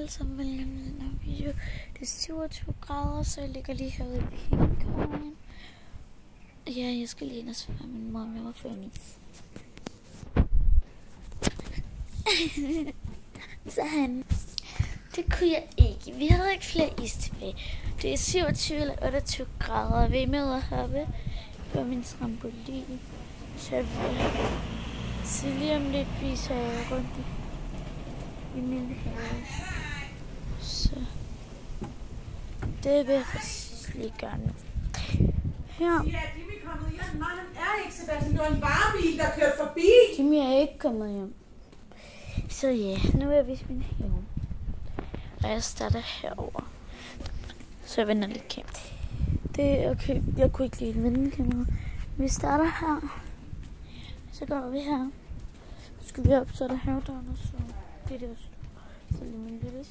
alle sammen, velkommen til den her video. Det er 27 grader, så jeg ligger lige herude i hængekøjen. Ja, jeg skal lige ind og svare min mor med mig for en is. Så han, det kunne jeg ikke. Vi havde ikke flere is tilbage. Det er 27 eller 28 grader, og vi er med at hoppe på min trampolin. Så lige om lidt viser jeg rundt i min have. Så det vil jeg faktisk lige gøre nu. Her. Ja, Jimmy er kommet hjem. Nej, han er ikke, Sebastian. Det var en varebil, der kørte forbi. Jimmy er ikke kommet hjem. Så ja, nu vil jeg vise min have. Og jeg starter herover. Så jeg vender lidt kamera. Det er okay. Jeg kunne ikke lide vende kamera. Vi starter her. Så går vi her. Så skal vi op, så er der havedøren, og så det er det. Så lige min lille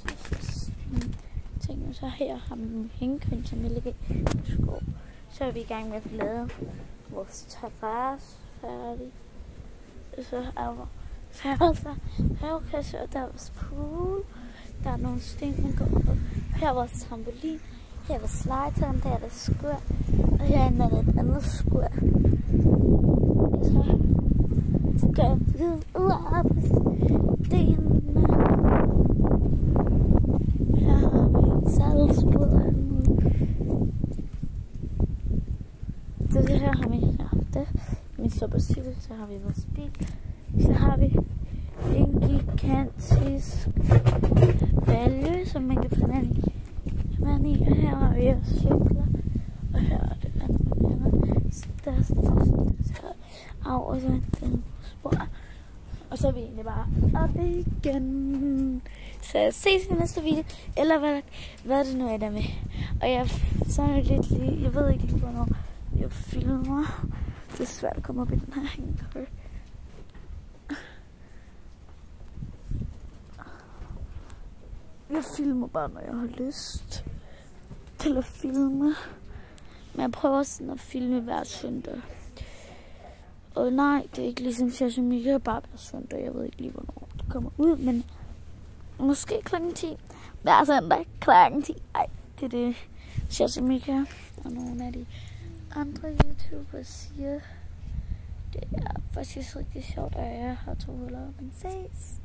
ting. Så her har vi min hængekøn, som jeg ligger i skov. Så er vi i gang med at lave vores terrasse færdig. Så er der havekasse, og der er vores pool. Der er nogle sten, man går på. Her er vores trampolin. Her er vores legetøj, der er der skur. Og herinde er der et andet skur. Så går jeg videre på stenene. Her har vi et salgsbord. Det her har vi det. Vi står på cykel, så har vi vores bil. Så har vi en gigantisk balje, som man kan få vand i. Og her har vi også cykler. Og her er det vand. Så der er sådan af, og så den spor. Og så er vi egentlig bare oppe igen. Så jeg ses i næste video. Eller hvad det nu er der med. Og jeg sådan lidt lige, jeg ved ikke lige, hvornår jeg filmer. Det er svært at komme op i den her hængekøj. Jeg filmer bare, når jeg har lyst til at filme. Men jeg prøver sådan at filme hver søndag. Og nej, det er ikke ligesom Social Media, bare hver søndag. Jeg ved ikke lige, hvornår det kommer ud, men måske klokken 10. Hver søndag klokken 10. Ej, det er det Social Media. Og nogle af de andre YouTubere siger, det er faktisk rigtig sjovt, at jeg har 2 huller, men ses.